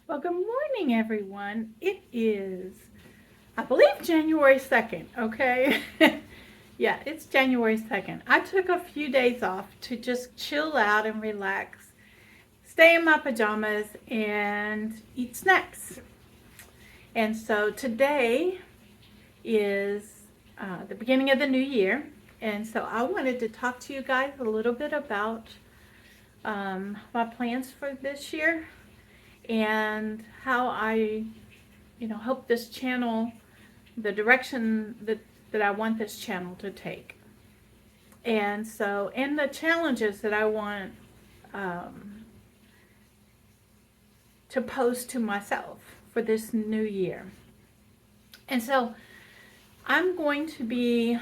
Well, good morning, everyone. It is, I believe, January 2nd, okay? Yeah, it's January 2nd. I took a few days off to just chill out and relax, stay in my pajamas, and eat snacks. And so today is the beginning of the new year. And so I wanted to talk to you guys a little bit about my plans for this year and how I hope this channel, the direction that I want this channel to take. And so, and the challenges that I want um, to pose to myself for this new year. And so, I'm going to be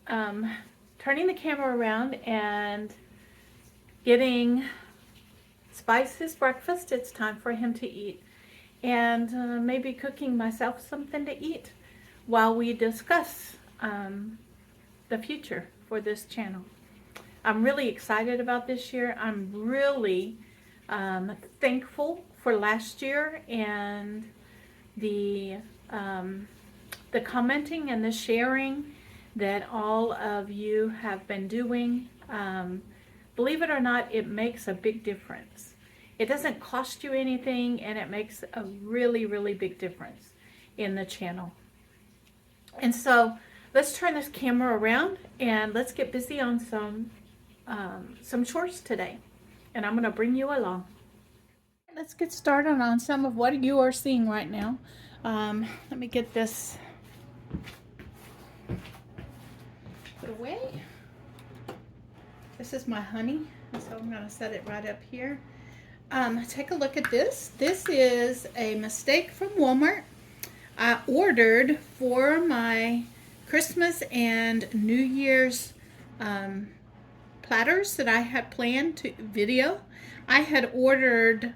turning the camera around and getting Spice his breakfast. It's time for him to eat. And maybe cooking myself something to eat while we discuss the future for this channel. I'm really excited about this year. I'm really thankful for last year and the commenting and the sharing that all of you have been doing. Believe it or not, it makes a big difference. It doesn't cost you anything, and it makes a really, really big difference in the channel. And so let's turn this camera around and let's get busy on some chores today. And I'm going to bring you along. Let's get started on some of what you are seeing right now. Let me get this put away. This is my honey, so I'm going to set it right up here. Take a look at this. This is a mistake from Walmart. I ordered for my Christmas and New Year's platters that I had planned to video. I had ordered,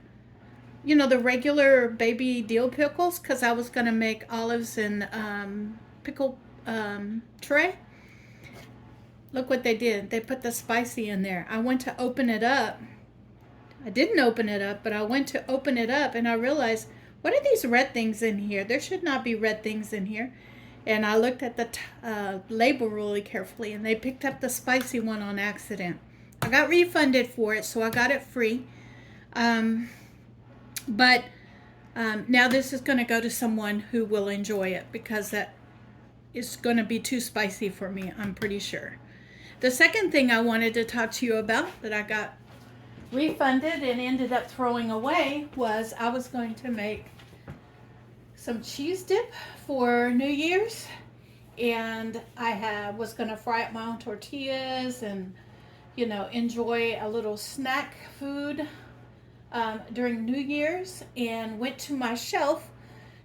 the regular baby dill pickles because I was going to make olives and pickle tray. Look what they did. They put the spicy in there. I went to open it up. I didn't open it up, but I went to open it up and I realized, what are these red things in here? There should not be red things in here. And I looked at the label really carefully, and they picked up the spicy one on accident. I got refunded for it, so I got it free. But now this is going to go to someone who will enjoy it because that is going to be too spicy for me, I'm pretty sure. The second thing I wanted to talk to you about that I got refunded and ended up throwing away was I was going to make some cheese dip for New Year's, and I was going to fry up my own tortillas and enjoy a little snack food during New Year's, and went to my shelf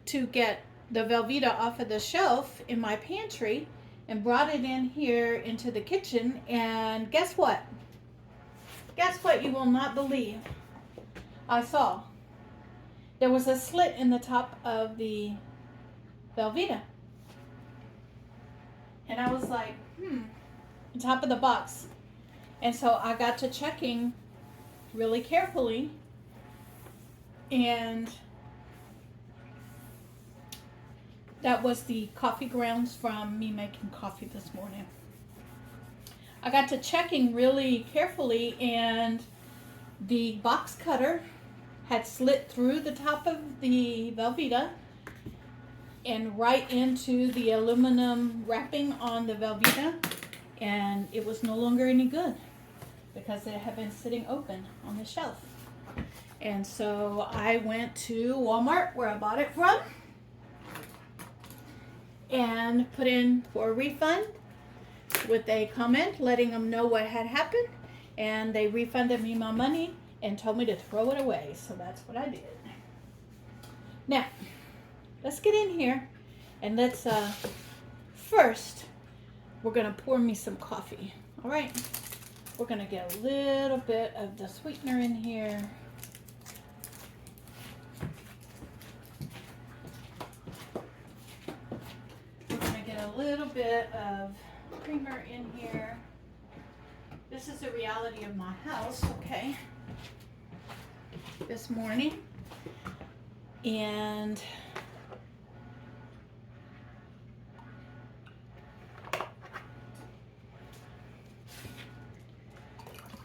to get the Velveeta off of the shelf in my pantry and brought it in here into the kitchen, and guess what? Guess what you will not believe I saw? There was a slit in the top of the Velveeta. And I was like, the top of the box. And so I got to checking really carefully, and that was the coffee grounds from me making coffee this morning. I got to checking really carefully, and the box cutter had slit through the top of the Velveeta and right into the aluminum wrapping on the Velveeta, and it was no longer any good because it had been sitting open on the shelf. And so I went to Walmart, where I bought it from, and put in for a refund with a comment letting them know what had happened, and they refunded me my money and told me to throw it away. So that's what I did. Now, let's get in here and let's first we're gonna pour me some coffee. All right, we're gonna get a little bit of the sweetener in here. We're gonna get a little bit of creamer in here. This is the reality of my house, okay? This morning And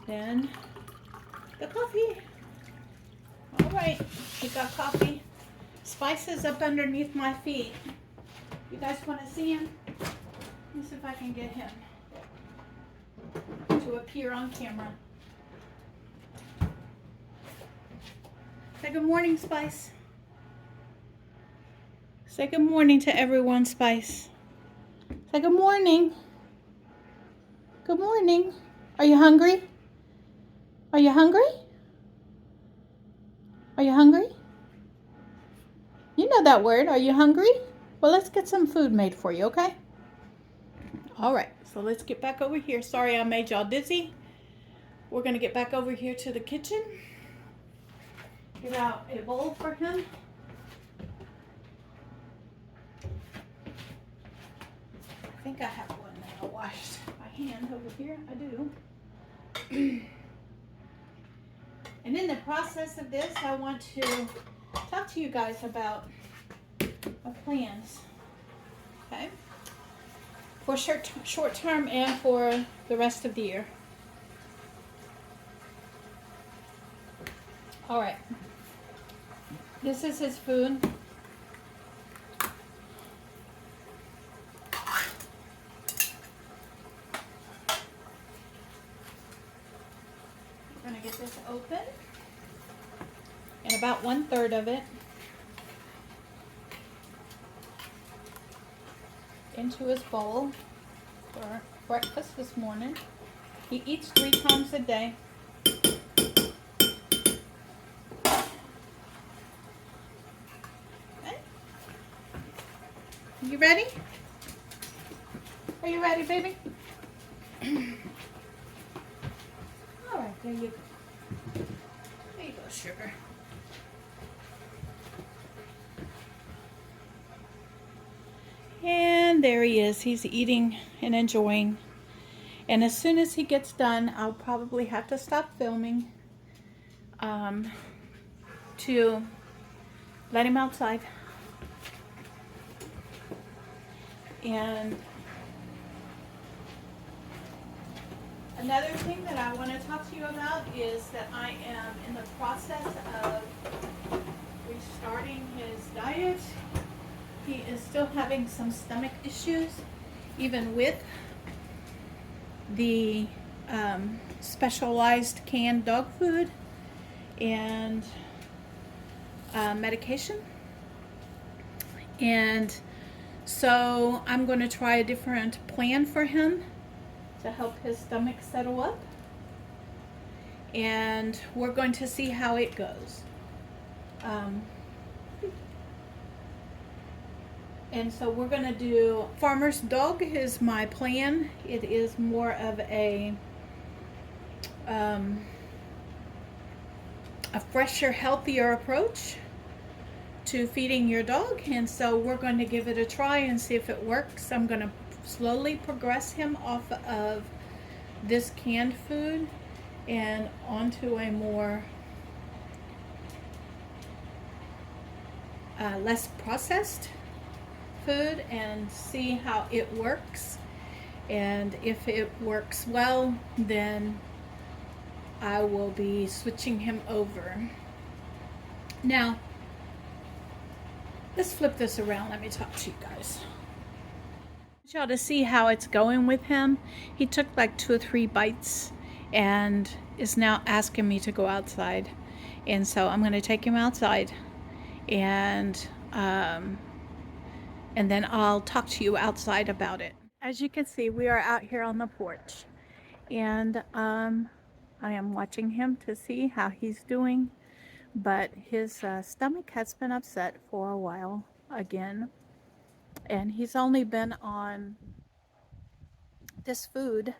then the coffee. All right, we got coffee. Spice is up underneath my feet. You guys want to see him? Let me see if I can get him to appear on camera. Say good morning, Spice. Say good morning to everyone, Spice. Say good morning. Good morning. Are you hungry? Are you hungry? Are you hungry? You know that word. Are you hungry? Well, let's get some food made for you, okay? All right, so let's get back over here. Sorry I made y'all dizzy. We're going to get back over here to the kitchen. Get out a bowl for him. I think I have one that I washed my hand over here. I do. And in the process of this, I want to talk to you guys about my plans. Okay? For short term and for the rest of the year. All right. This is his food. We're going to get this open. And about 1/3 of it into his bowl for breakfast this morning. He eats 3 times a day. Okay. You ready? Are you ready, baby? All right, there you go. There you go, sugar. And there he is. He's eating and enjoying. And as soon as he gets done, I'll probably have to stop filming to let him outside. And another thing that I want to talk to you about is that I am in the process of restarting his diet. He is still having some stomach issues, even with the specialized canned dog food and medication. And so I'm going to try a different plan for him to help his stomach settle up. And we're going to see how it goes. And so we're going to do farmer's dog is my plan. It is more of a fresher, healthier approach to feeding your dog. And so we're going to give it a try and see if it works. I'm going to slowly progress him off of this canned food and onto a more less processed food and see how it works. And if it works well, then I will be switching him over. Now, let's flip this around. Let me talk to you guys. I want y'all to see how it's going with him. He took like 2 or 3 bites and is now asking me to go outside. And so I'm going to take him outside and then I'll talk to you outside about it. As you can see, we are out here on the porch, and I am watching him to see how he's doing, but his stomach has been upset for a while again, and he's only been on this food,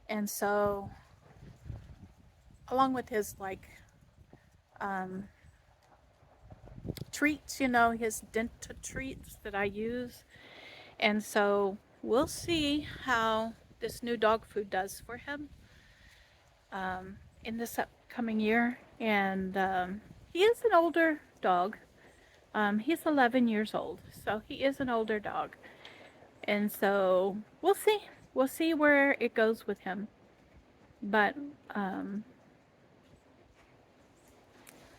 and so along with his like treats, you know, his dental treats that I use. And so we'll see how this new dog food does for him in this upcoming year. And he is an older dog, He's 11 years old, so he is an older dog. And so we'll see. We'll see where it goes with him. But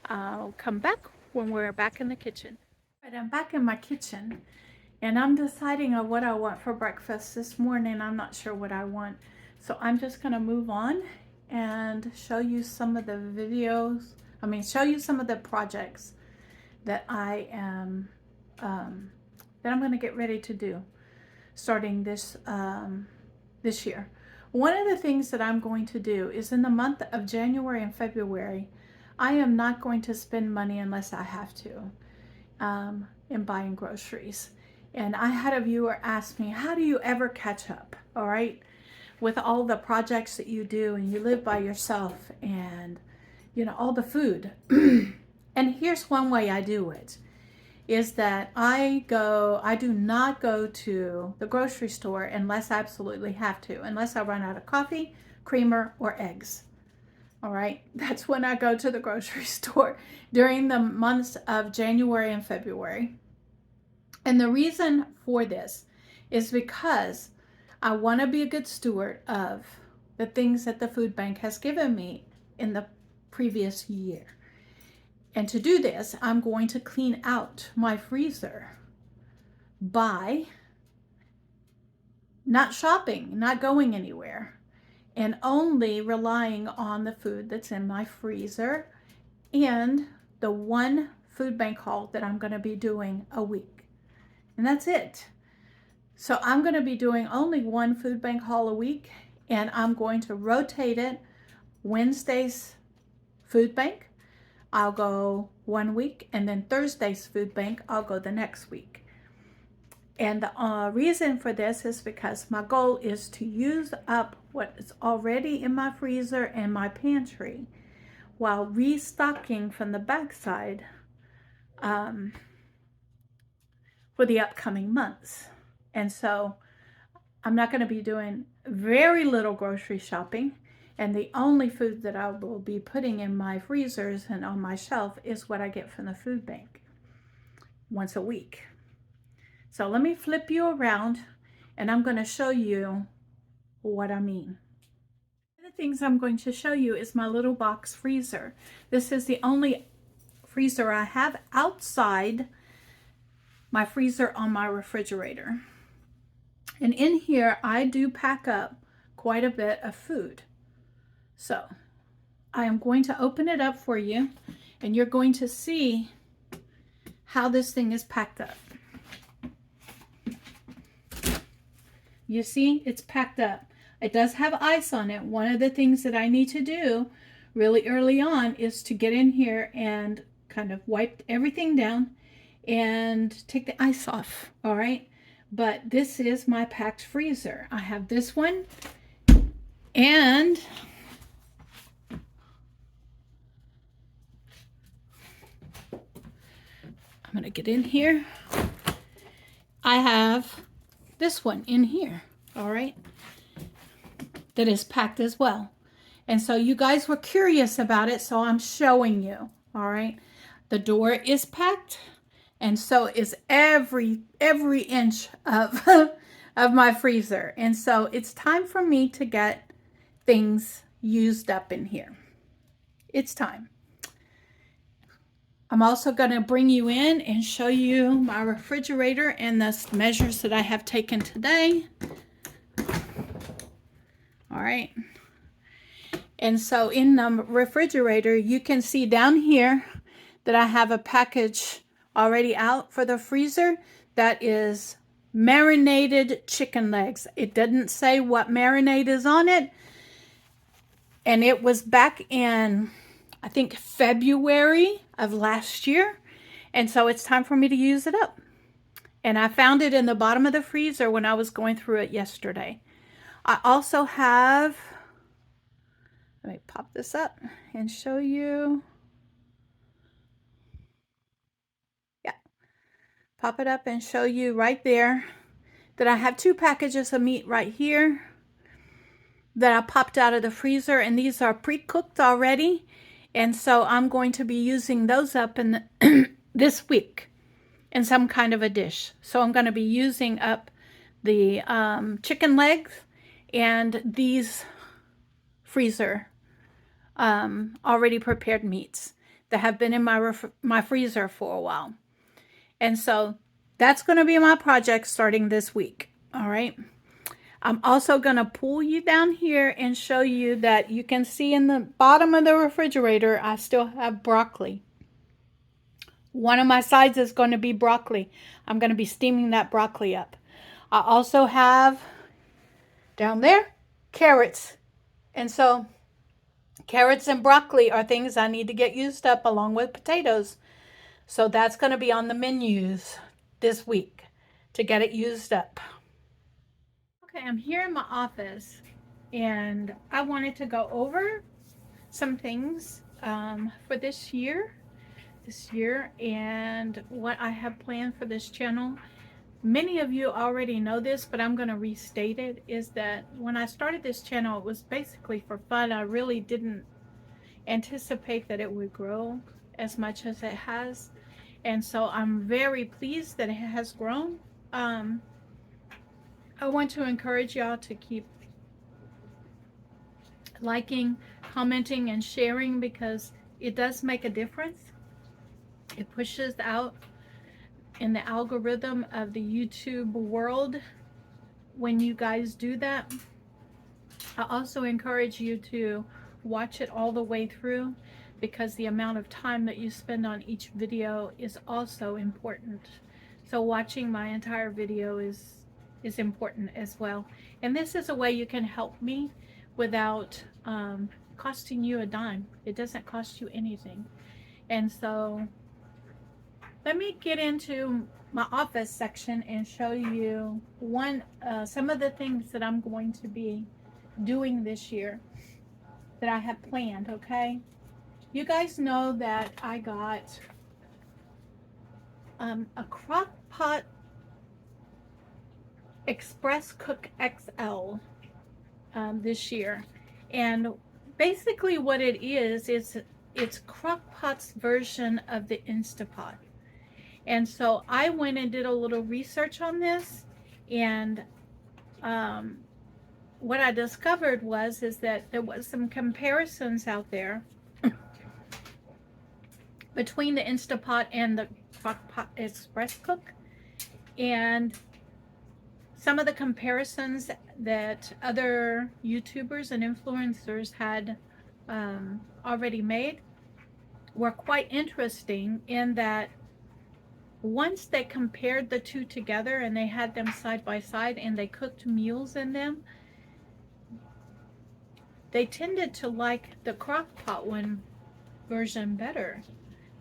I'll come back when we're back in the kitchen. Right, I'm back in my kitchen and I'm deciding on what I want for breakfast this morning. I'm not sure what I want. So I'm just going to move on and show you some of the show you some of the projects that I'm going to get ready to do starting this year. One of the things that I'm going to do is in the month of January and February, I am not going to spend money unless I have to in buying groceries. And I had a viewer ask me, how do you ever catch up, all right, with all the projects that you do and you live by yourself and, you know, all the food. And here's one way I do it, is that I do not go to the grocery store unless I absolutely have to, unless I run out of coffee, creamer, or eggs. All right, that's when I go to the grocery store during the months of January and February. And the reason for this is because I want to be a good steward of the things that the food bank has given me in the previous year. And to do this, I'm going to clean out my freezer by not shopping, not going anywhere, and only relying on the food that's in my freezer and the one food bank haul that I'm going to be doing a week. And that's it. So I'm going to be doing only one food bank haul a week, and I'm going to rotate it. Wednesday's food bank, I'll go one week, and then Thursday's food bank, I'll go the next week. And the reason for this is because my goal is to use up what is already in my freezer and my pantry while restocking from the backside for the upcoming months. And so I'm not going to be doing very little grocery shopping. And the only food that I will be putting in my freezers and on my shelf is what I get from the food bank once a week. So let me flip you around and I'm going to show you what I mean. One of the things I'm going to show you is my little box freezer. This is the only freezer I have outside my freezer on my refrigerator. And in here, I do pack up quite a bit of food. So I am going to open it up for you and you're going to see how this thing is packed up. You see, it's packed up. It does have ice on it. One of the things that I need to do really early on is to get in here and kind of wipe everything down and take the ice off, all right? But this is my packed freezer. I have this one, and I'm gonna get in here. I have this one in here, all right, that is packed as well. And so you guys were curious about it, so I'm showing you, all right? The door is packed, and so is every inch of, of my freezer. And so it's time for me to get things used up in here. It's time. I'm also going to bring you in and show you my refrigerator and the measures that I have taken today. All right. And so in the refrigerator, you can see down here that I have a package already out for the freezer. That is marinated chicken legs. It didn't say what marinade is on it. And it was back in, I think, February of last year. And so it's time for me to use it up. And I found it in the bottom of the freezer when I was going through it yesterday. I also have, let me pop this up and show you. Yeah, pop it up and show you right there that I have 2 packages of meat right here that I popped out of the freezer, and these are pre-cooked already. And so I'm going to be using those up in this week. in some kind of a dish. So I'm going to be using up the chicken legs and these freezer already prepared meats that have been in my freezer for a while. And so that's going to be my project starting this week. All right. I'm also going to pull you down here and show you that you can see in the bottom of the refrigerator, I still have broccoli. One of my sides is going to be broccoli. I'm going to be steaming that broccoli up. I also have down there carrots. And so carrots and broccoli are things I need to get used up along with potatoes. So that's going to be on the menus this week to get it used up. Okay, I'm here in my office and I wanted to go over some things for this year and what I have planned for this channel. Many of you already know this, but I'm going to restate it, is that when I started this channel, it was basically for fun. I really didn't anticipate that it would grow as much as it has. And so I'm very pleased that it has grown. I want to encourage y'all to keep liking, commenting, and sharing because it does make a difference. It pushes out in the algorithm of the YouTube world when you guys do that. I also encourage you to watch it all the way through because the amount of time that you spend on each video is also important. So watching my entire video is important as well. And this is a way you can help me without costing you a dime. It doesn't cost you anything. And so let me get into my office section and show you some of the things that I'm going to be doing this year that I have planned. Okay, you guys know that I got a crock pot Express Cook XL this year, and basically what it is it's Crock-Pot's version of the Instapot. And so I went and did a little research on this, and what I discovered is that there was some comparisons out there between the Instapot and the Crock-Pot Express Cook, and some of the comparisons that other YouTubers and influencers had already made were quite interesting in that once they compared the two together and they had them side by side and they cooked meals in them, they tended to like the Crock-Pot one version better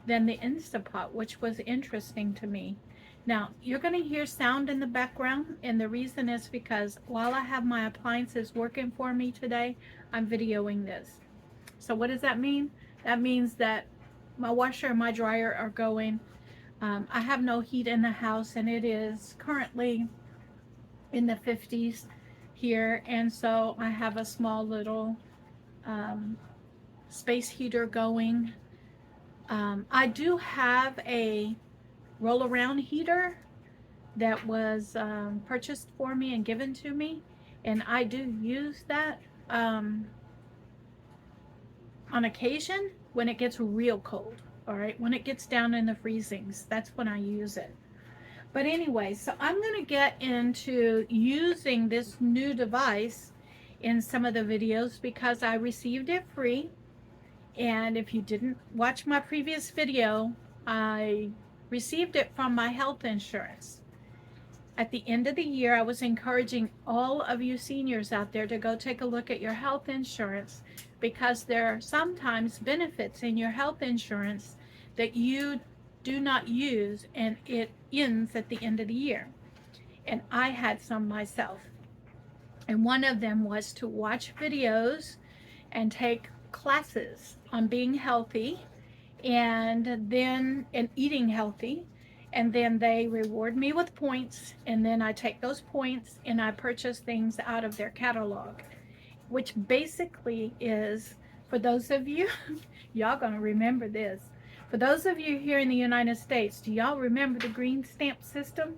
than the Instapot, which was interesting to me. Now, you're going to hear sound in the background, and the reason is because while I have my appliances working for me today, I'm videoing this. So what does that mean? That means that my washer and my dryer are going. I have no heat in the house, and it is currently in the 50s here, and so I have a small little space heater going. I do have a roll-around heater that was purchased for me and given to me, and I do use that on occasion when it gets real cold. All right, when it gets down in the freezings, that's when I use it. But anyway, so I'm going to get into using this new device in some of the videos because I received it free. And if you didn't watch my previous video, I received it from my health insurance. At the end of the year, I was encouraging all of you seniors out there to go take a look at your health insurance because there are sometimes benefits in your health insurance that you do not use and it ends at the end of the year. And I had some myself. And one of them was to watch videos and take classes on being healthy and eating healthy. And then they reward me with points, and then I take those points and I purchase things out of their catalog, which basically is, for those of you, y'all gonna remember this. For those of you here in the United States, do y'all remember the green stamp system?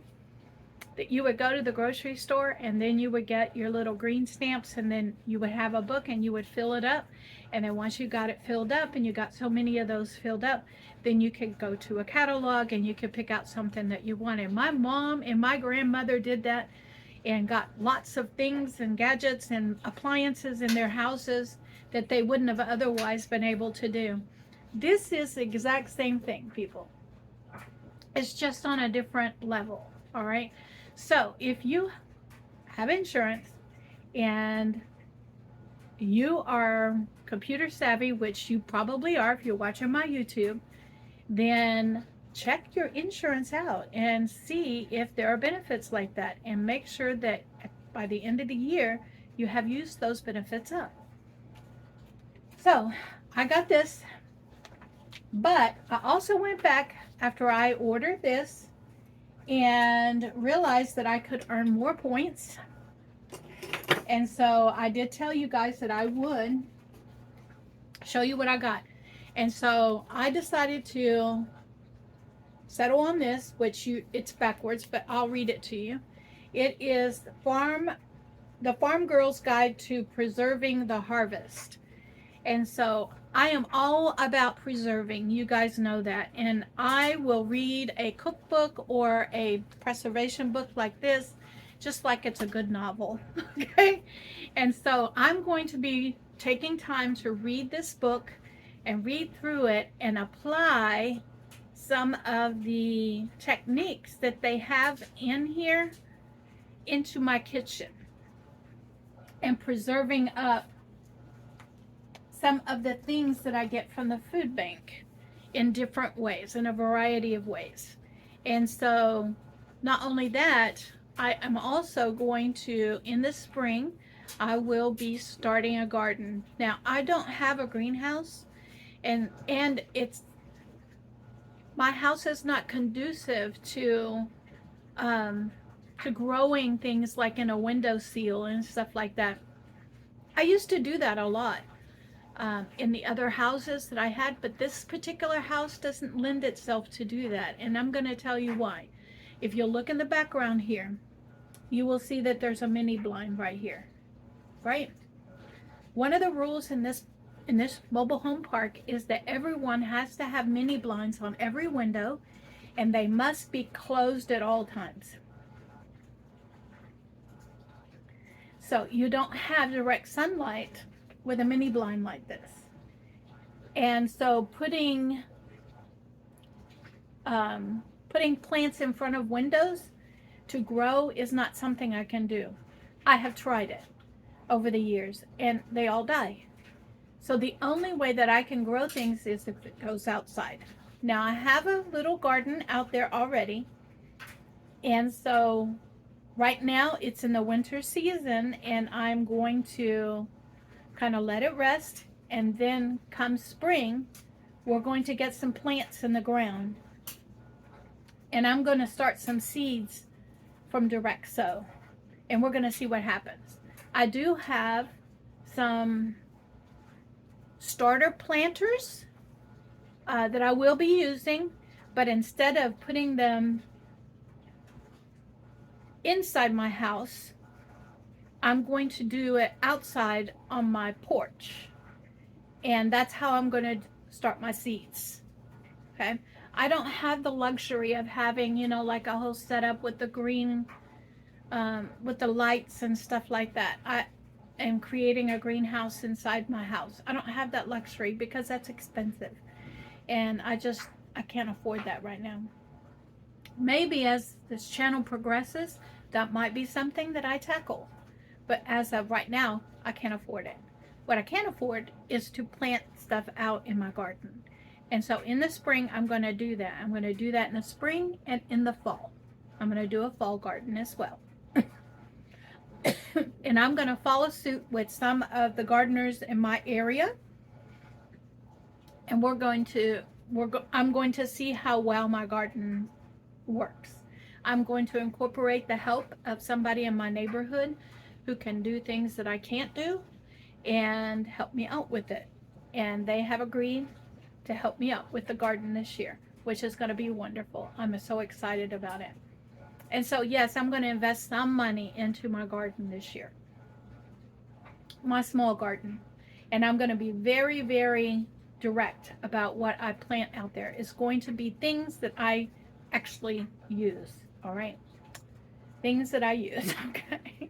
That you would go to the grocery store and then you would get your little green stamps, and then you would have a book and you would fill it up. And then once you got it filled up and you got so many of those filled up, then you could go to a catalog and you could pick out something that you wanted. My mom and my grandmother did that and got lots of things and gadgets and appliances in their houses that they wouldn't have otherwise been able to do. This is the exact same thing, people. It's just on a different level, all right? So if you have insurance and you are computer savvy, which you probably are if you're watching my YouTube, then check your insurance out and see if there are benefits like that, and make sure that by the end of the year you have used those benefits up. So I got this, but I also went back after I ordered this and realized that I could earn more points. And so I did tell you guys that I would show you what I got. And so I decided to settle on this, which it's backwards, but I'll read it to you. It is the Farm Girl's Guide to Preserving the Harvest. And so I am all about preserving. You guys know that. And I will read a cookbook or a preservation book like this, just like it's a good novel. Okay? And so I'm going to be taking time to read this book and read through it and apply some of the techniques that they have in here into my kitchen, and preserving up some of the things that I get from the food bank in different ways, in a variety of ways. And so not only that, I am also going to, in the spring, I will be starting a garden. Now, I don't have a greenhouse, and it's, my house is not conducive to growing things like in a windowsill and stuff like that. I used to do that a lot in the other houses that I had, but this particular house doesn't lend itself to do that, and I'm going to tell you why. If you'll look in the background here, you will see that there's a mini blind right here, right? One of the rules in this mobile home park is that everyone has to have mini blinds on every window, and they must be closed at all times. So you don't have direct sunlight with a mini blind like this. And so putting plants in front of windows to grow is not something I can do. I have tried it over the years and they all die. So the only way that I can grow things is if it goes outside. Now I have a little garden out there already, and so right now it's in the winter season, and I'm going to kind of let it rest, and then come spring we're going to get some plants in the ground, and I'm going to start some seeds from direct sow, and we're going to see what happens. I do have some starter planters that I will be using, but instead of putting them inside my house, I'm going to do it outside on my porch, and that's how I'm going to start my seeds. Okay, I don't have the luxury of having, you know, like a whole setup with the green with the lights and stuff like that. I am creating a greenhouse inside my house. I don't have that luxury because that's expensive, and I can't afford that right now. Maybe as this channel progresses, that might be something that I tackle, but as of right now, I can't afford it. What I can afford is to plant stuff out in my garden. And so in the spring, I'm going to do that. I'm going to do that in the spring and in the fall. I'm going to do a fall garden as well. And I'm going to follow suit with some of the gardeners in my area. And I'm going to see how well my garden works. I'm going to incorporate the help of somebody in my neighborhood who can do things that I can't do and help me out with it. And they have agreed to help me out with the garden this year, which is going to be wonderful. I'm so excited about it. And so, yes, I'm going to invest some money into my garden this year, my small garden. And I'm going to be very, very direct about what I plant out there. It's going to be things that I actually use. All right. Things that I use. Okay.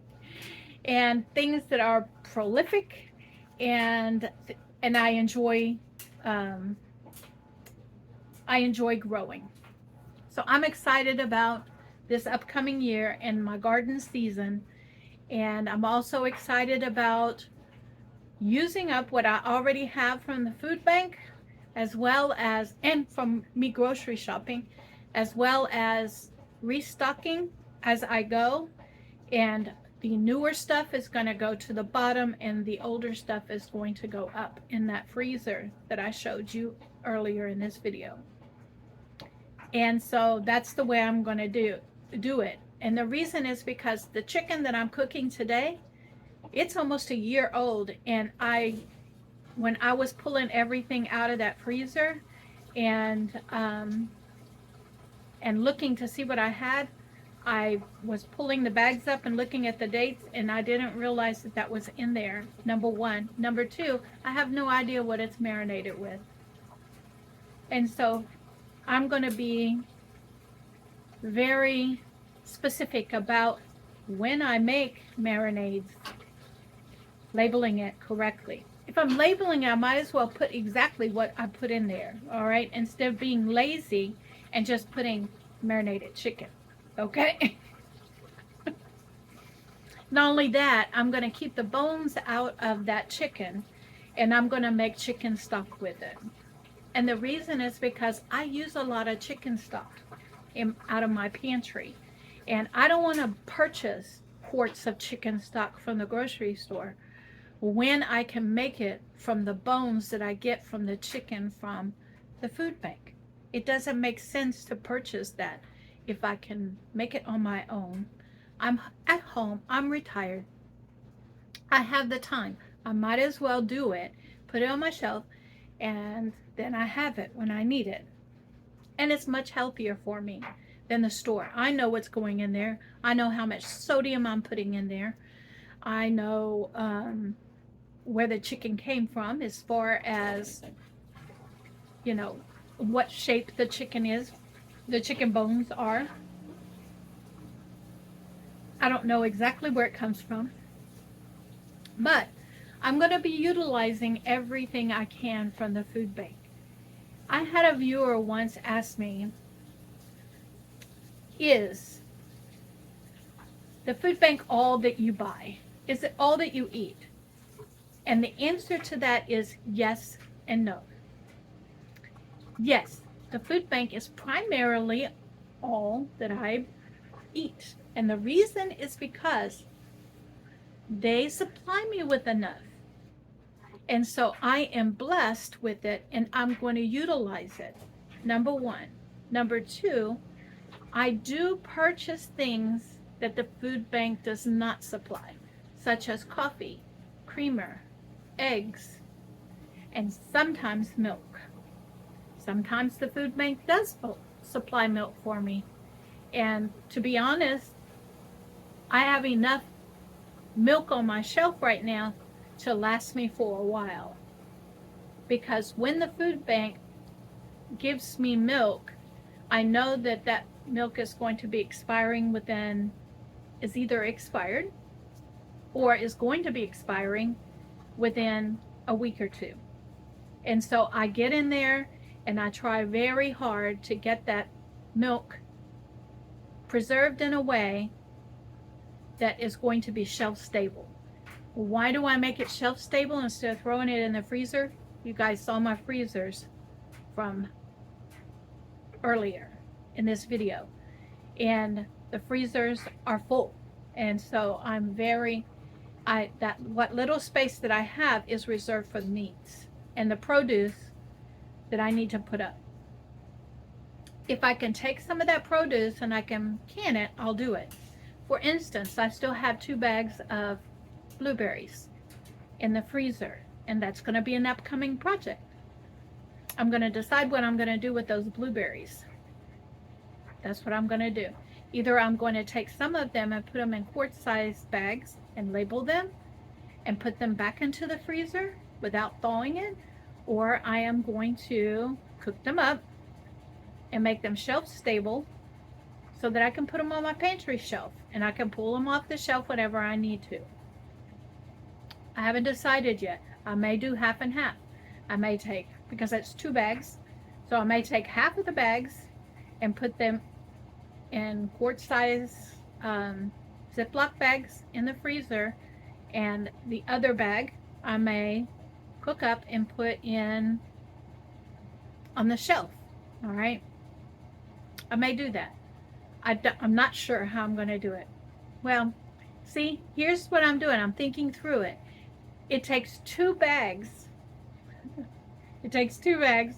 And things that are prolific and I um, enjoy growing. So I'm excited about this upcoming year and my garden season. And I'm also excited about using up what I already have from the food bank, as well as, and from me grocery shopping, as well as restocking as I go. And the newer stuff is going to go to the bottom, and the older stuff is going to go up in that freezer that I showed you earlier in this video. And so that's the way I'm going to do it. And the reason is because the chicken that I'm cooking today, it's almost a year old. And when I was pulling everything out of that freezer and looking to see what I had, I was pulling the bags up and looking at the dates, and I didn't realize that that was in there, number one. Number two, I have no idea what it's marinated with. And so I'm going to be very specific about when I make marinades, labeling it correctly. If I'm labeling it, I might as well put exactly what I put in there, all right? Instead of being lazy and just putting marinated chicken, okay? Not only that, I'm going to keep the bones out of that chicken, and I'm going to make chicken stock with it. And the reason is because I use a lot of chicken stock out of my pantry, and I don't want to purchase quarts of chicken stock from the grocery store when I can make it from the bones that I get from the chicken from the food bank. It doesn't make sense to purchase that if I can make it on my own. I'm at home, I'm retired, I have the time. I might as well do it, put it on my shelf, and then I have it when I need it. And it's much healthier for me than the store. I know what's going in there. I know how much sodium I'm putting in there. I know where the chicken came from, as far as, you know, what shape the chicken is, the chicken bones are. I don't know exactly where it comes from, but I'm going to be utilizing everything I can from the food bank. I had a viewer once ask me, is the food bank all that you buy? Is it all that you eat? And the answer to that is yes and no. Yes, the food bank is primarily all that I eat. And the reason is because they supply me with enough. And so I am blessed with it, and I'm going to utilize it. Number one. Number two, I do purchase things that the food bank does not supply, such as coffee, creamer, eggs, and sometimes milk. Sometimes the food bank does supply milk for me. And to be honest, I have enough milk on my shelf right now to last me for a while. Because when the food bank gives me milk, I know that that milk is going to be expiring is either expired or is going to be expiring within a week or two. And so I get in there and I try very hard to get that milk preserved in a way that is going to be shelf stable. Why do I make it shelf stable instead of throwing it in the freezer? You guys saw my freezers from earlier in this video, and the freezers are full. And so what little space that I have is reserved for the meats and the produce that I need to put up. If I can take some of that produce and I can can it, I'll do it. For instance, I still have 2 bags of blueberries in the freezer, and that's going to be an upcoming project. I'm going to decide what I'm going to do with those blueberries. That's what I'm going to do. Either I'm going to take some of them and put them in quart-sized bags and label them and put them back into the freezer without thawing it, or I am going to cook them up and make them shelf stable so that I can put them on my pantry shelf and I can pull them off the shelf whenever I need to. I haven't decided yet. I may do half and half. I may take, because that's 2 bags, so I may take half of the bags and put them in quart-size Ziploc bags in the freezer, and the other bag I may cook up and put in on the shelf. All right, I may do that. I'm not sure how I'm going to do it. Well, see, here's what I'm doing. I'm thinking through it. It takes 2 bags. It takes 2 bags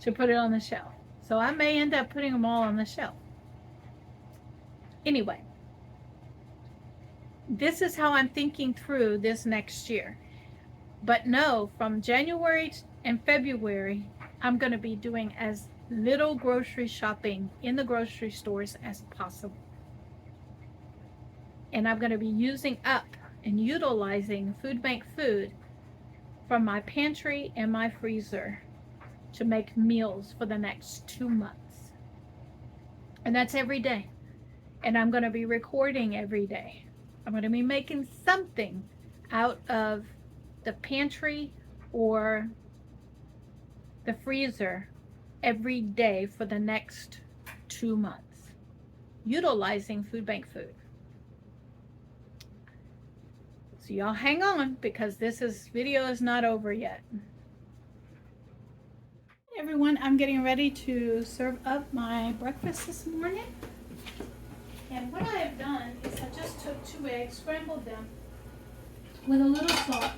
to put it on the shelf. So I may end up putting them all on the shelf. Anyway, this is how I'm thinking through this next year. But no, from January and February, I'm going to be doing as little grocery shopping in the grocery stores as possible. And I'm going to be using up and utilizing food bank food from my pantry and my freezer to make meals for the next 2 months. And that's every day. And I'm going to be recording every day. I'm going to be making something out of the pantry or the freezer every day for the next 2 months, utilizing food bank food. So y'all hang on, because this video is not over yet. Hey everyone, I'm getting ready to serve up my breakfast this morning. And what I have done is I just took 2 eggs, scrambled them with a little salt.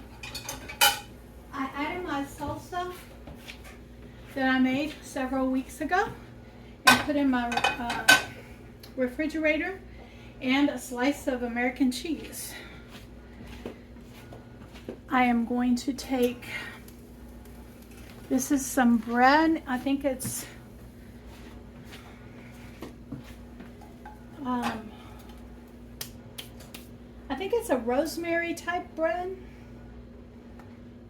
I added my salsa that I made several weeks ago and put in my refrigerator, and a slice of American cheese. I am going to take, this is some bread. I think it's a rosemary type bread.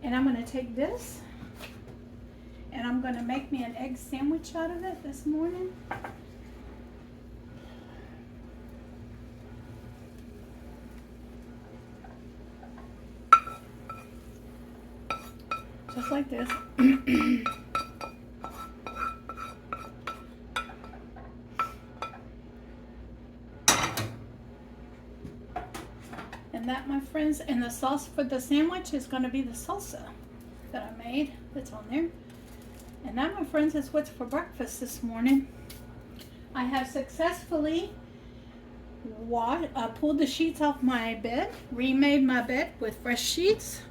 And I'm going to take this and I'm going to make me an egg sandwich out of it this morning. Just like this. And that, my friends, and the sauce for the sandwich is going to be the salsa that I made that's on there. And that, my friends, is what's for breakfast this morning. I have successfully pulled the sheets off my bed, remade my bed with fresh sheets,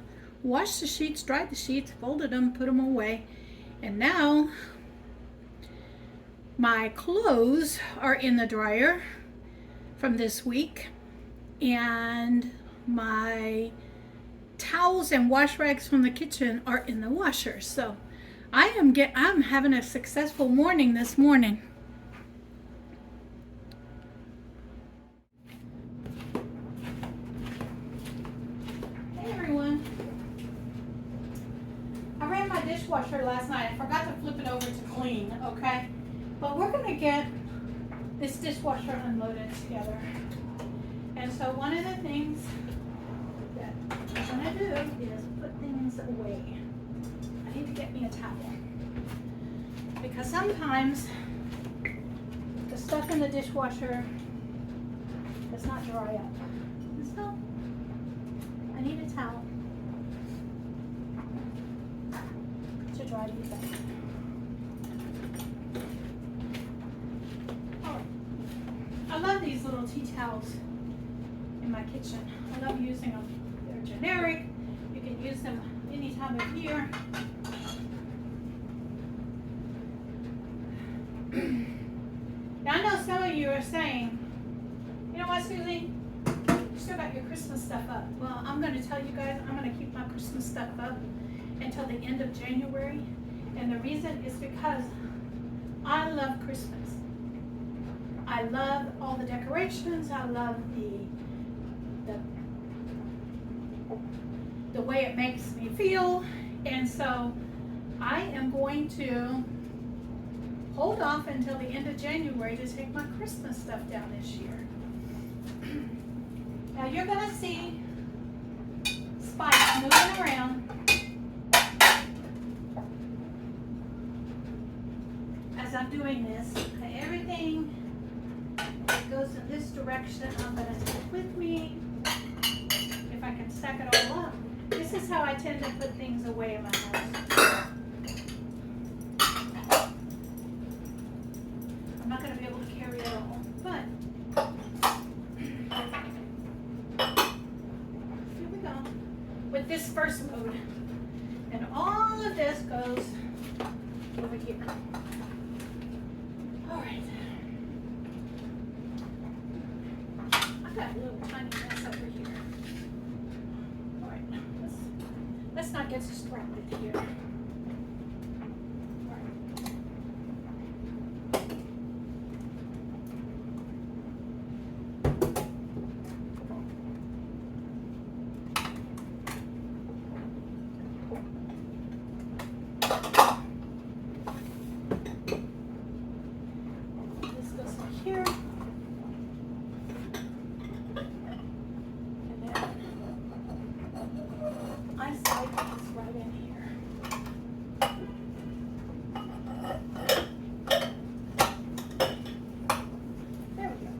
washed the sheets, dried the sheets, folded them, put them away. And now my clothes are in the dryer from this week, and my towels and wash rags from the kitchen are in the washer. So I'm having a successful morning this morning. Hey everyone. I ran my dishwasher last night. I forgot to flip it over to clean, okay? But we're gonna get this dishwasher unloaded together. And so one of the things that I'm gonna do is put things away. I need to get me a towel, because sometimes the stuff in the dishwasher does not dry up. So I need a towel to dry these up. Oh, I love these little tea towels in my kitchen. I love using them. They're generic. You can use them any time of year. Now I know some of you are saying, you know what, Susie? You still got your Christmas stuff up. Well, I'm going to tell you guys, I'm going to keep my Christmas stuff up until the end of January. And the reason is because I love Christmas. I love all the decorations. I love the way it makes me feel. And so I am going to hold off until the end of January to take my Christmas stuff down this year. Now you're going to see spikes moving around as I'm doing this. Okay, everything that goes in this direction I'm going to take with me if I can stack it all up. This is how I tend to put things away in my house. I'm not going to be able to carry it all, but here we go with this first load. And all of this goes over here. All right. I've got a little tiny mess over here. All right, let's not get distracted here. Here, and then I slide this right in here. There we go.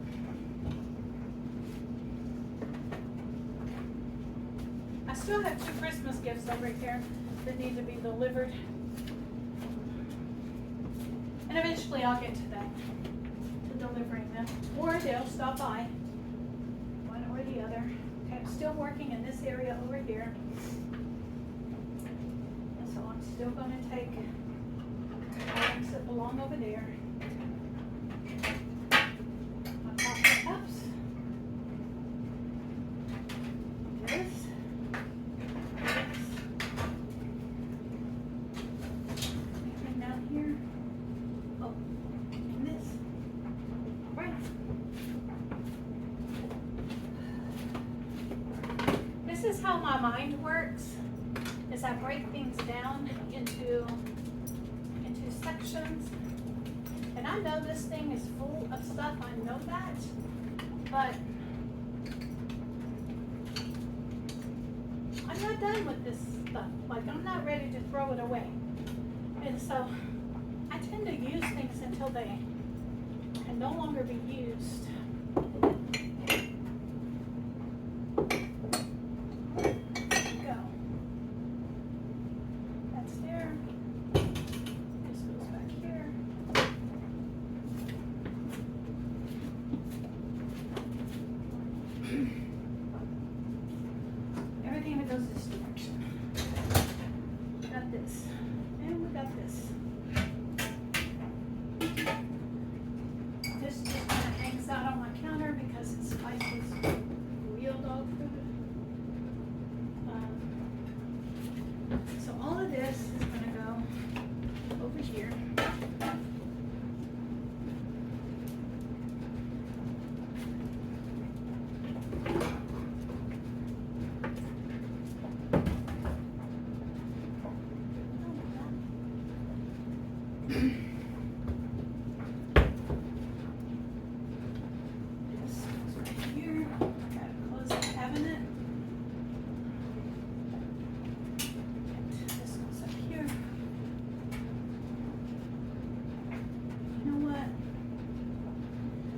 I still have 2 Christmas gifts over here that need to be delivered, and eventually I'll get to that. Delivering them, or they'll stop by, one or the other. Okay, I'm still working in this area over here, and so I'm still going to take items that belong over there. My coffee cups, this, anything down here, oh, and this. This is how my mind works, is I break things down into sections. And I know this thing is full of stuff, I know that, but I'm not done with this stuff. Like, I'm not ready to throw it away. And so I tend to use things until they can no longer be used. Go. That's there. This goes back here. Everything that goes this direction. We got this. And we got this. This just kind of hangs out on my counter because it's spices, real dog food. So all of this is going to go over here.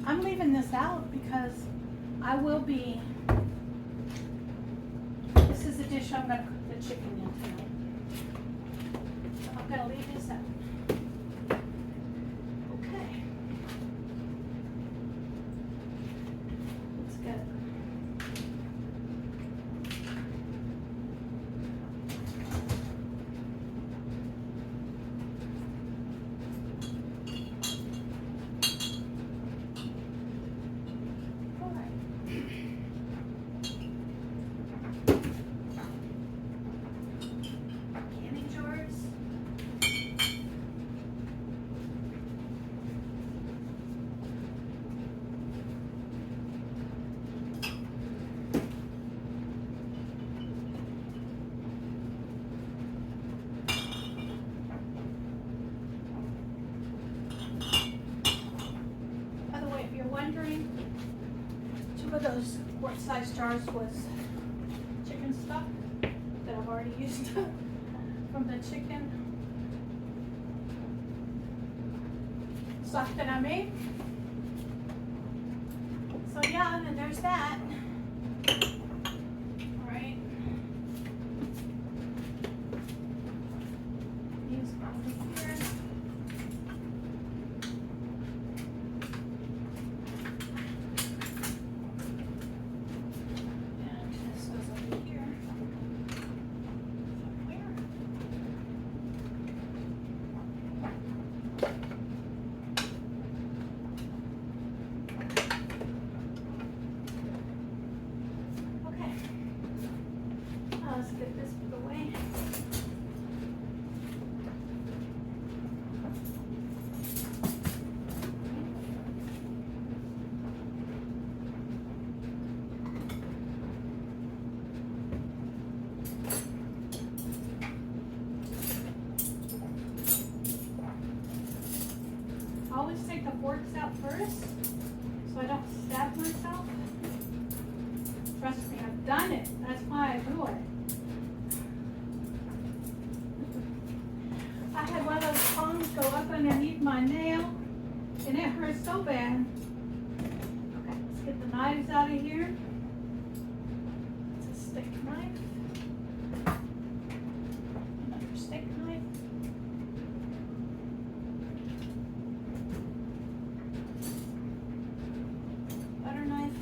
I'm leaving this out because I will be, this is the dish I'm going to cook the chicken in tonight. So I'm going to leave this out. Okay. Let's get it. wondering, 2 of those quart-sized jars was chicken stock that I've already used from the chicken stock that I made. So yeah, and there's that. All right. Use over here. And this goes over here. Somewhere. Okay. Let's get this put away. I always take the forks out first so I don't stab myself. Trust me, I've done it. That's why I do it. I had one of those tongs go up underneath my nail and it hurt so bad. Okay, let's get the knives out of here. It's a steak knife. Another steak knife. Butter knife.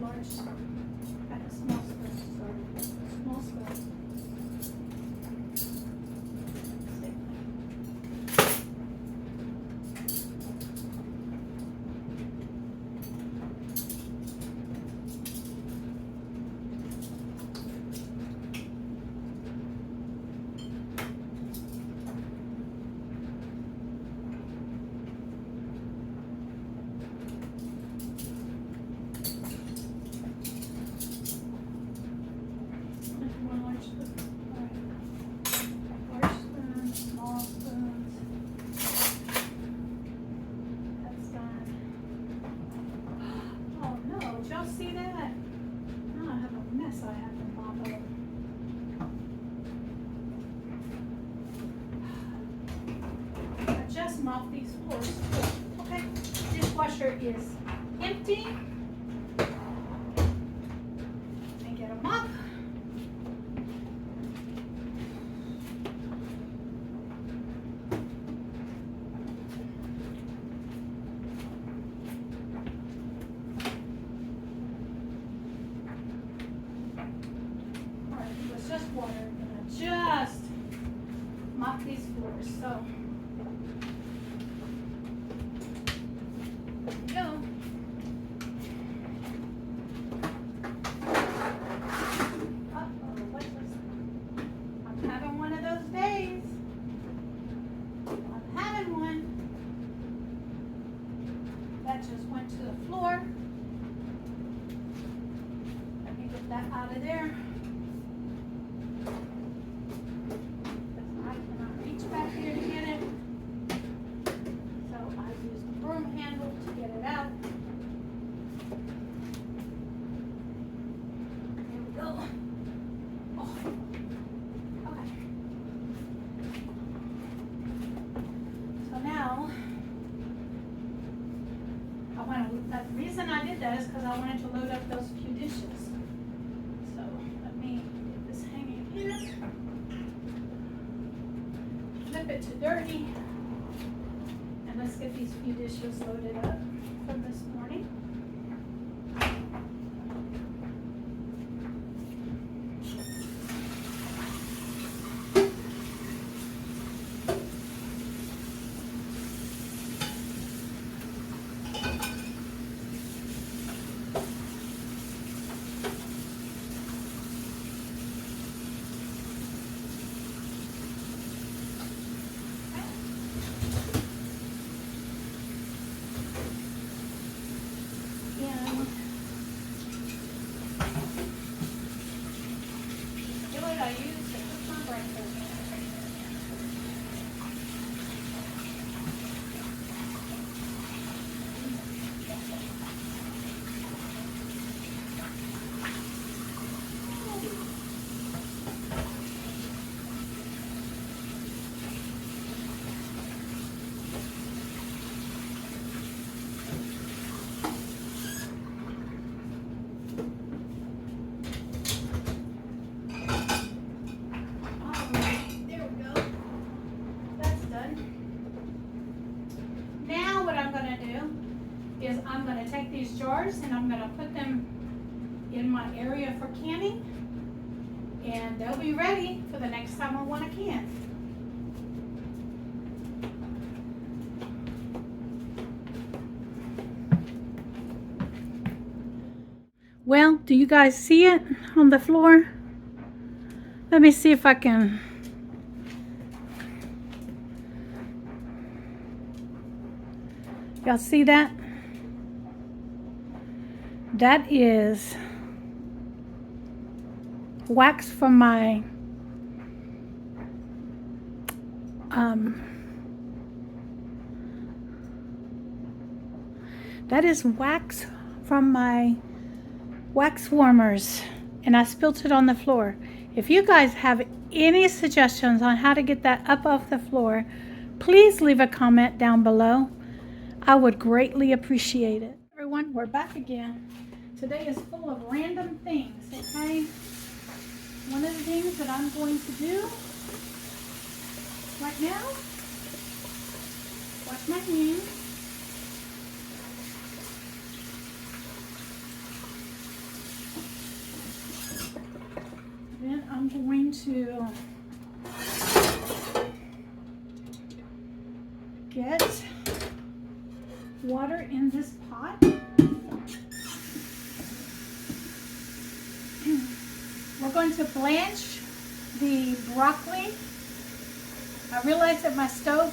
Large spoon. Got a small spoon, sorry. Small spoon. Steak knife. One large spoon. Alright. Large spoon, small spoons. That's done. Oh no, did y'all see that? Now I have a mess I have to mop up. I just mopped these floors. Okay, dishwasher is empty. And get a mop. Alright, it was just water. I'm gonna just mop these floors. So there we go. Uh-oh, what was that? I'm having one of those days. I'm having one. That just went to the floor. Let me get that out of there. I cannot reach back here to get it. So I use the broom handle to get it out. There we go. Oh. Okay. So now, the reason I did that is because I wanted to load up those few dishes. So let me get this hanging here. Flip it to dirty. And let's get these few dishes loaded up from this morning. do is I'm going to take these jars and I'm going to put them in my area for canning, and they'll be ready for the next time I want to can. Well, do you guys see it on the floor? Let me see if I can. Y'all see that? That is wax from my wax warmers, and I spilled it on the floor. If you guys have any suggestions on how to get that up off the floor, please leave a comment down below. I would greatly appreciate it. Everyone, we're back again. Today is full of random things, okay? One of the things that I'm going to do right now, wash my hands. Then I'm going to get water in this pot. We're going to blanch the broccoli. I realize that my stove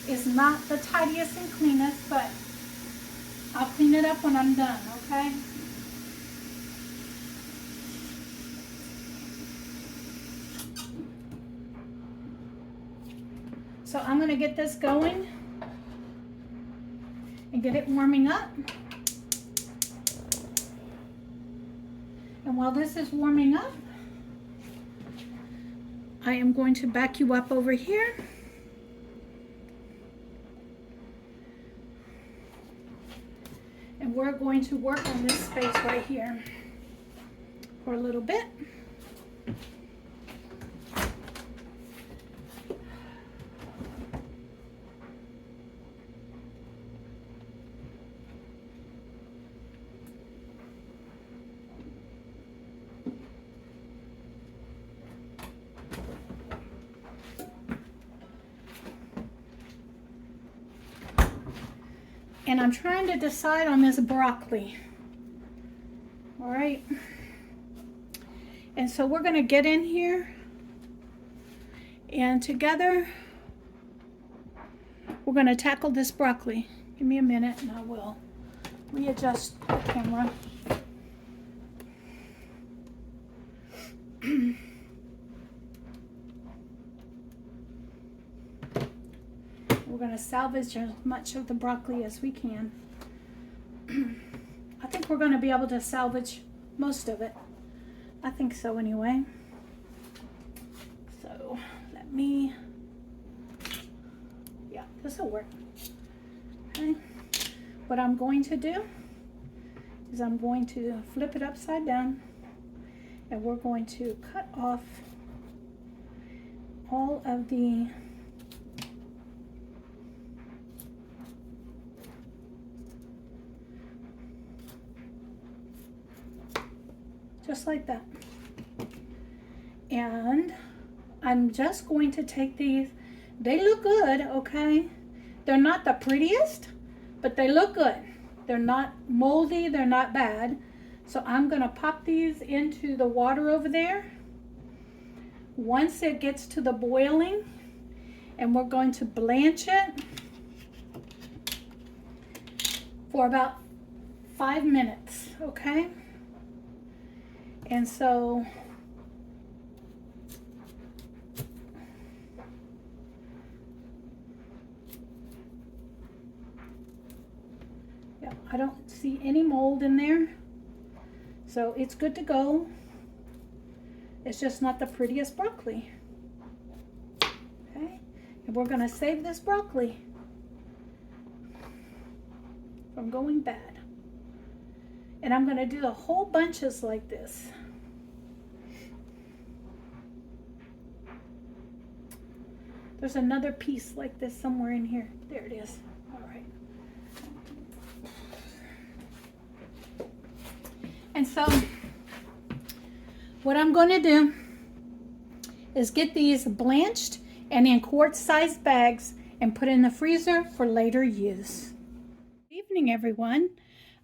is not the tidiest and cleanest, but I'll clean it up when I'm done, okay? So I'm going to get this going and get it warming up. And while this is warming up, I am going to back you up over here. And we're going to work on this space right here for a little bit. And I'm trying to decide on this broccoli. All right. And so we're going to get in here, and together we're going to tackle this broccoli. Give me a minute and I will readjust the camera. We're going to salvage as much of the broccoli as we can. I think we're going to be able to salvage most of it. I think so anyway. So let me, yeah, this will work. Okay. What I'm going to do is I'm going to flip it upside down, and we're going to cut off all of the just like that. And I'm just going to take these. They look good, okay? They're not the prettiest, but they look good. They're not moldy, they're not bad. So I'm gonna pop these into the water over there. Once it gets to the boiling, and we're going to blanch it for about 5 minutes, okay? And so yeah, I don't see any mold in there, so it's good to go. It's just not the prettiest broccoli. Okay, and we're going to save this broccoli from going bad. And I'm going to do the whole bunches like this. There's another piece like this somewhere in here. There it is. All right. so what I'm going to do is get these blanched and in quart-sized bags and put in the freezer for later use. Good evening, everyone.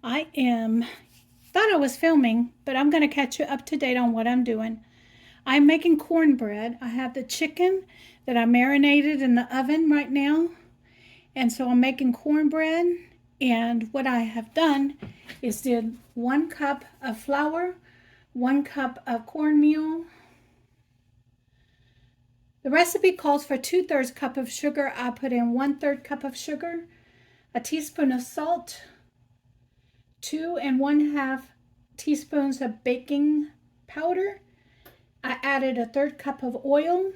Thought I was filming, but I'm going to catch you up to date on what I'm doing. I'm making cornbread. I have the chicken that I marinated in the oven right now. And so I'm making cornbread. And what I have done is did 1 cup of flour, 1 cup of cornmeal. The recipe calls for 2/3 cup of sugar. I put in 1/3 cup of sugar, a teaspoon of salt, 2 1/2 teaspoons of baking powder. I added 1/3 cup of oil.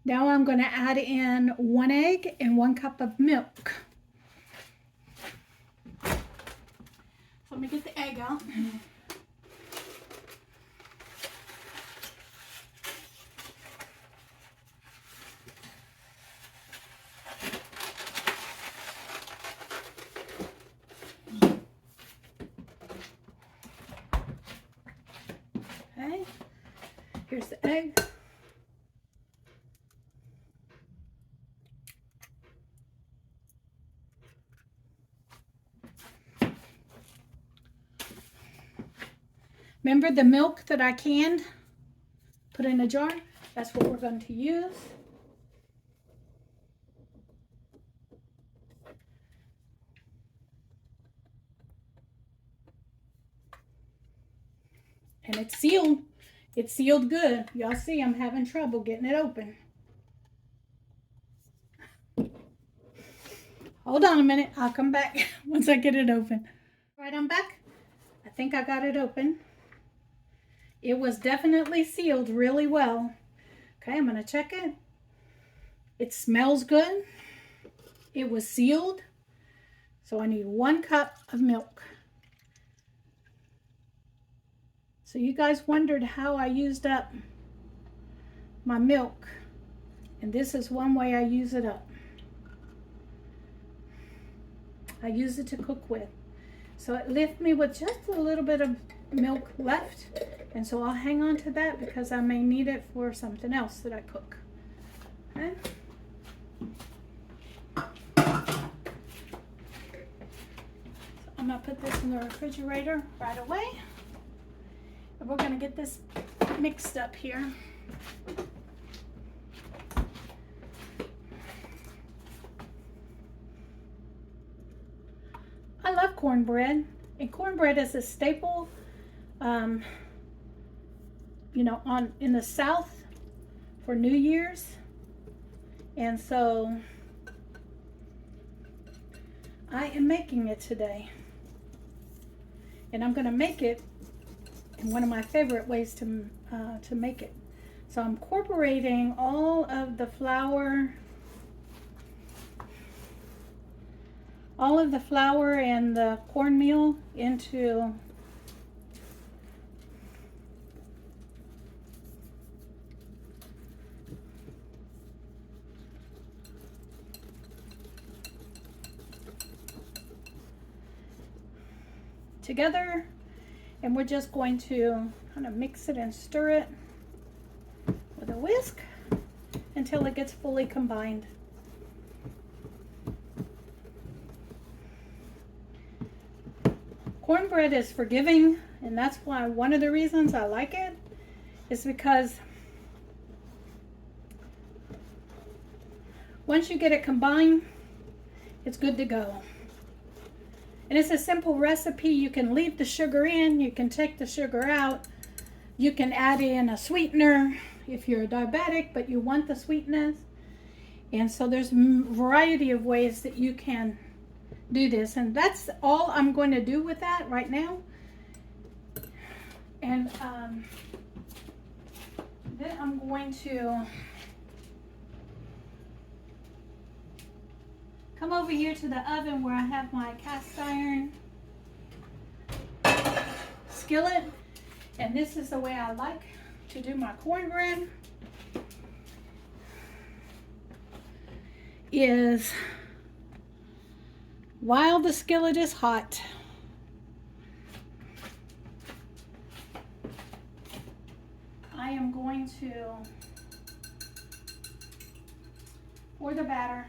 Now I'm going to add in 1 egg and 1 cup of milk. So let me get the egg out. Okay, here's the egg. Remember the milk that I canned, put in a jar? That's what we're going to use. And it's sealed. It's sealed good. Y'all see I'm having trouble getting it open. Hold on a minute. I'll come back once I get it open. All right, I'm back. I think I got it open. It was definitely sealed really well. Okay, I'm going to check it. It smells good. It was sealed. So I need 1 cup of milk. So you guys wondered how I used up my milk. And this is one way I use it up. I use it to cook with. So it left me with just a little bit of milk left. And so I'll hang on to that because I may need it for something else that I cook. Okay. So I'm going to put this in the refrigerator right away. And we're going to get this mixed up here. I love cornbread, and cornbread is a staple, you know, in the South for New Year's, and so I am making it today, and I'm going to make it in one of my favorite ways to make it. So I'm incorporating all of the flour. All of the flour and the cornmeal into together, and we're just going to kind of mix it and stir it with a whisk until it gets fully combined. Cornbread is forgiving, and that's why one of the reasons I like it is because once you get it combined, it's good to go. And it's a simple recipe. You can leave the sugar in, you can take the sugar out, you can add in a sweetener if you're a diabetic but you want the sweetness. And so there's a variety of ways that you can do this, and that's all I'm going to do with that right now. And then I'm going to come over here to the oven where I have my cast iron skillet, and this is the way I like to do my cornbread. Is while the skillet is hot, I am going to pour the batter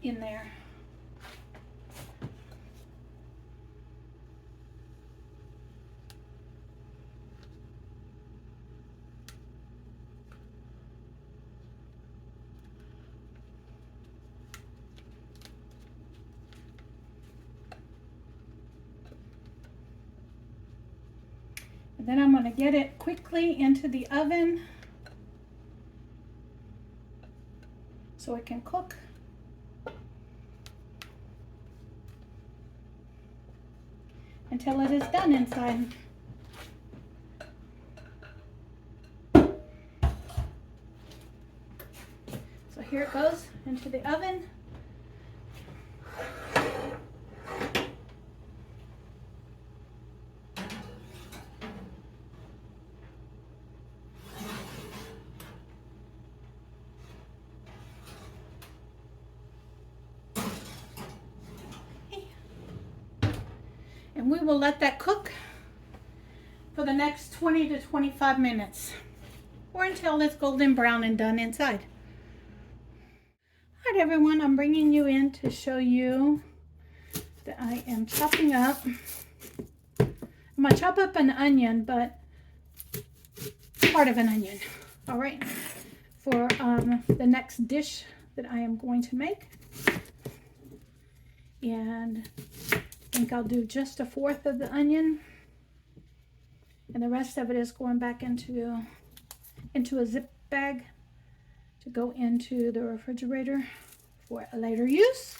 in there. And then I'm going to get it quickly into the oven so it can cook. Until it is done inside. So here it goes into the oven. And we will let that cook for the next 20 to 25 minutes, or until it's golden brown and done inside. All right, everyone, I'm bringing you in to show you that I am chopping up. I'm gonna chop up an onion, but part of an onion, all right, for the next dish that I am going to make. And I think I'll do just 1/4 of the onion, and the rest of it is going back into a zip bag to go into the refrigerator for a later use.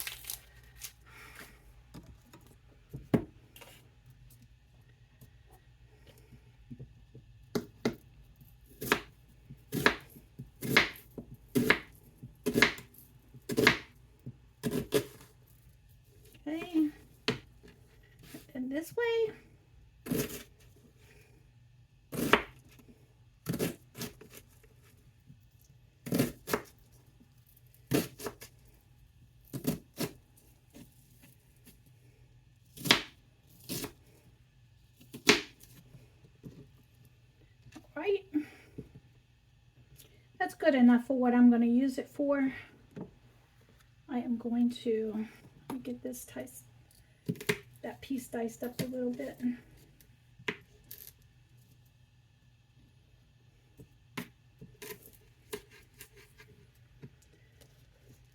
Okay, and this way. Right, that's good enough for what I'm going to use it for. I am going to get this that piece diced up a little bit.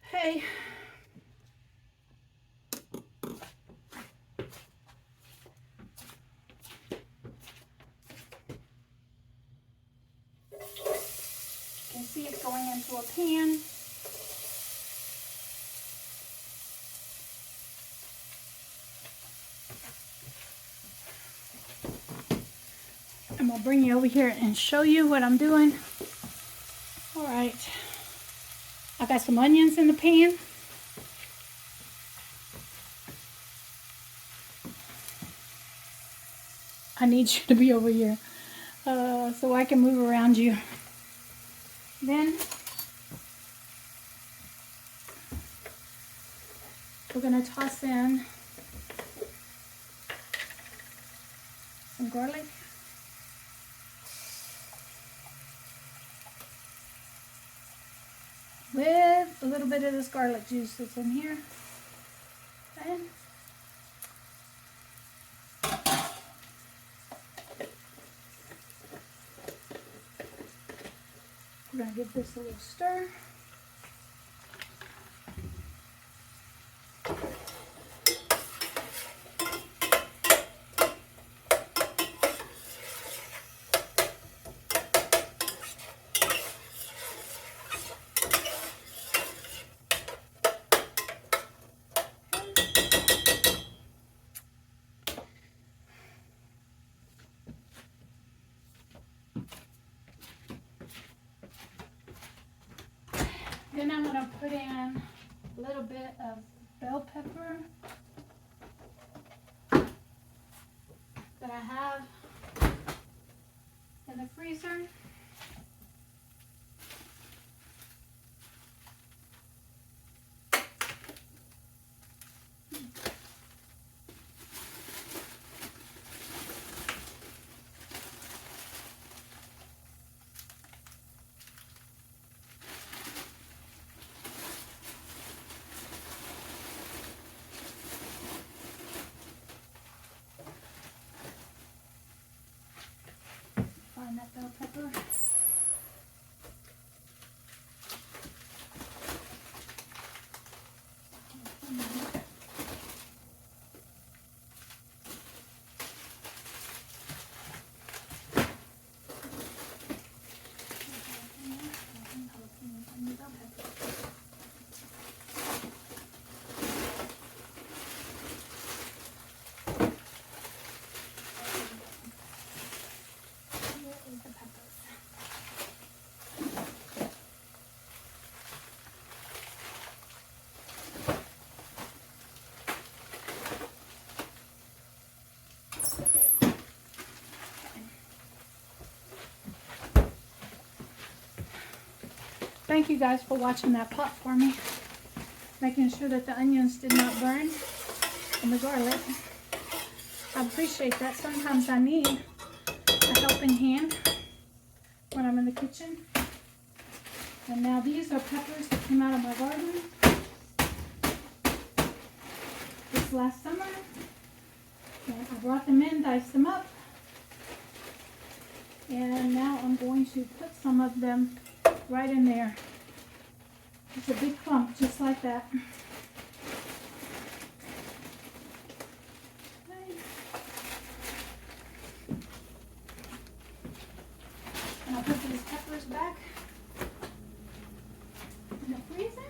Hey, you can see it going into a pan. I'm gonna bring you over here and show you what I'm doing. All right, I got some onions in the pan. I need you to be over here so I can move around you. Then we're gonna toss in some garlic. With a little bit of this garlic juice that's in here. Okay. We're going to give this a little stir. Then I'm going to put in a little bit of bell pepper that I have in the freezer. bell pepper. Thank you guys for watching that pot for me. Making sure that the onions did not burn and the garlic. I appreciate that. Sometimes I need a helping hand when I'm in the kitchen. And now these are peppers that came out of my garden this last summer. And I brought them in, diced them up. And now I'm going to put some of them right in there. It's a big clump, just like that. Okay. And I'll put these peppers back in the freezer.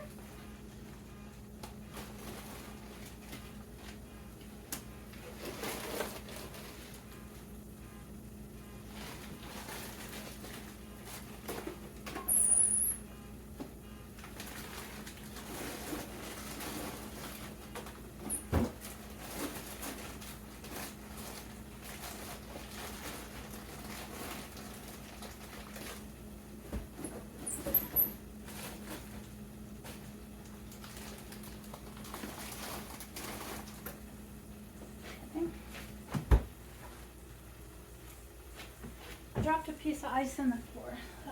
Dropped a piece of ice in the floor, so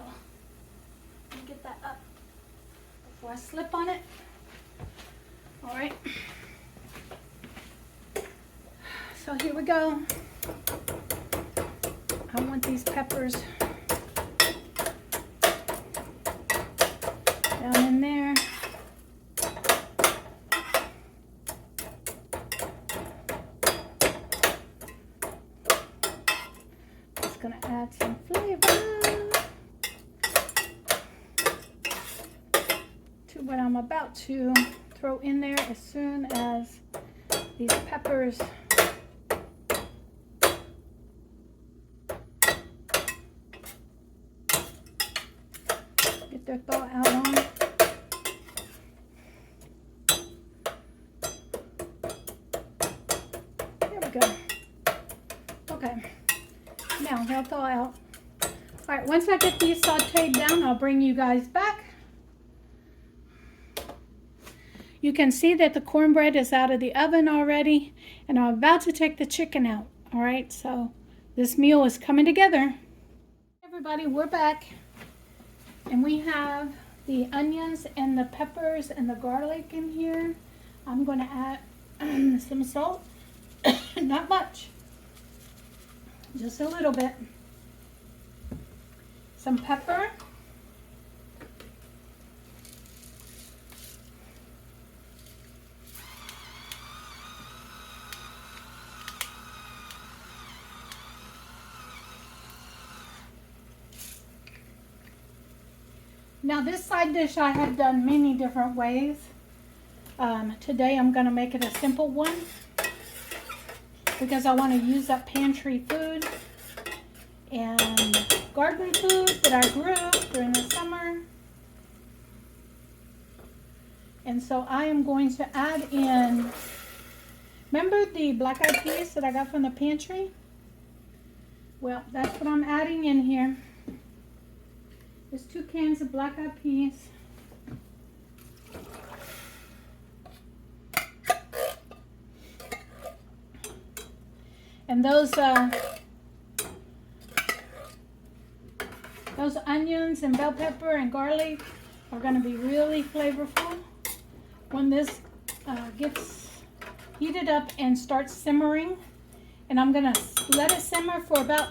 let me get that up before I slip on it. All right, so here we go. I want these peppers down in there. Gonna add some flavor to what I'm about to throw in there as soon as these peppers get their thaw out on. There we go. Okay. Now they'll thaw out. All right, once I get these sauteed down, I'll bring you guys back. You can see that the cornbread is out of the oven already, and I'm about to take the chicken out. All right, so this meal is coming together. Everybody, we're back, and we have the onions and the peppers and the garlic in here. I'm going to add some salt, not much. Just a little bit. Some pepper. Now this side dish I have done many different ways. Today I'm going to make it a simple one, because I want to use up pantry food and garden food that I grew during the summer. And so I am going to add in, remember the black-eyed peas that I got from the pantry? Well, that's what I'm adding in here. There's 2 cans of black-eyed peas. And those onions and bell pepper and garlic are going to be really flavorful when this gets heated up and starts simmering. And I'm going to let it simmer for about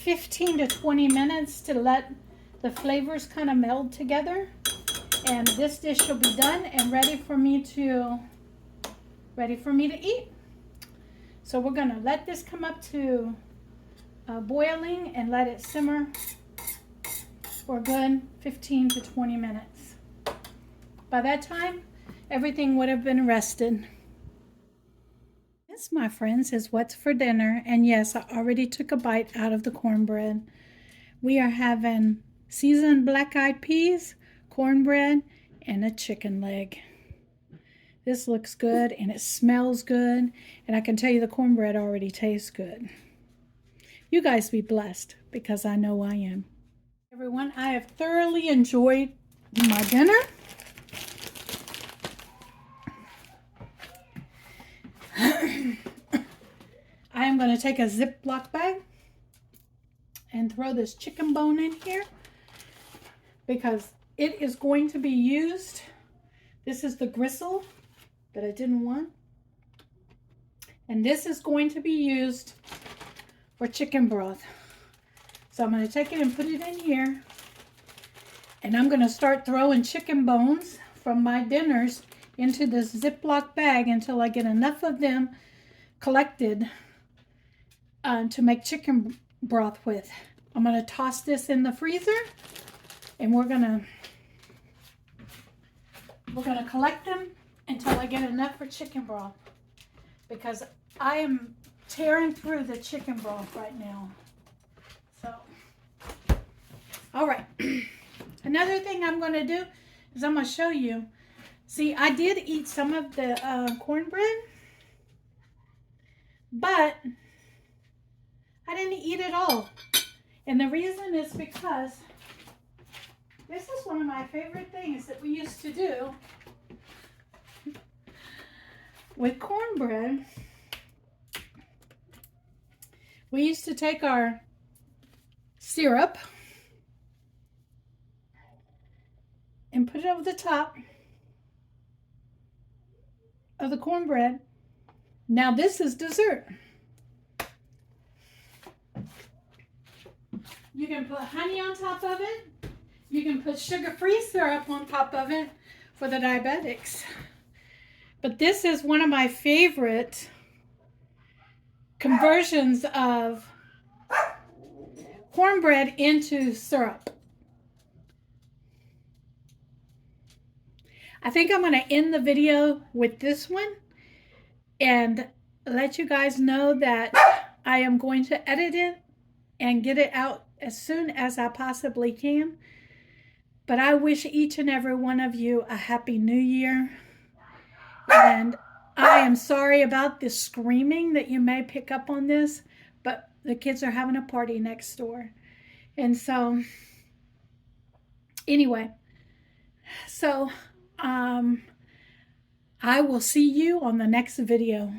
15 to 20 minutes to let the flavors kind of meld together. And this dish will be done and ready for me to eat. So we're gonna let this come up to boiling and let it simmer for a good 15 to 20 minutes. By that time, everything would have been rested. This, my friends, is what's for dinner. And yes, I already took a bite out of the cornbread. We are having seasoned black-eyed peas, cornbread, and a chicken leg. This looks good and it smells good. And I can tell you the cornbread already tastes good. You guys be blessed, because I know I am. Everyone, I have thoroughly enjoyed my dinner. I am going to take a Ziploc bag and throw this chicken bone in here because it is going to be used. This is the gristle that I didn't want. And this is going to be used for chicken broth. So I'm going to take it and put it in here. And I'm going to start throwing chicken bones from my dinners into this Ziploc bag until I get enough of them collected to make chicken broth with. I'm going to toss this in the freezer, and we're going to collect them until I get enough for chicken broth, because I am tearing through the chicken broth right now. So, all right. Another thing I'm going to do is I'm going to show you. See, I did eat some of the cornbread, but I didn't eat it all. And the reason is because this is one of my favorite things that we used to do with cornbread. We used to take our syrup and put it over the top of the cornbread. Now this is dessert. You can put honey on top of it. You can put sugar-free syrup on top of it for the diabetics. But this is one of my favorite conversions of cornbread into syrup. I think I'm going to end the video with this one and let you guys know that I am going to edit it and get it out as soon as I possibly can. But I wish each and every one of you a happy new year. And I am sorry about the screaming that you may pick up on this, but the kids are having a party next door. And so, anyway, so I will see you on the next video.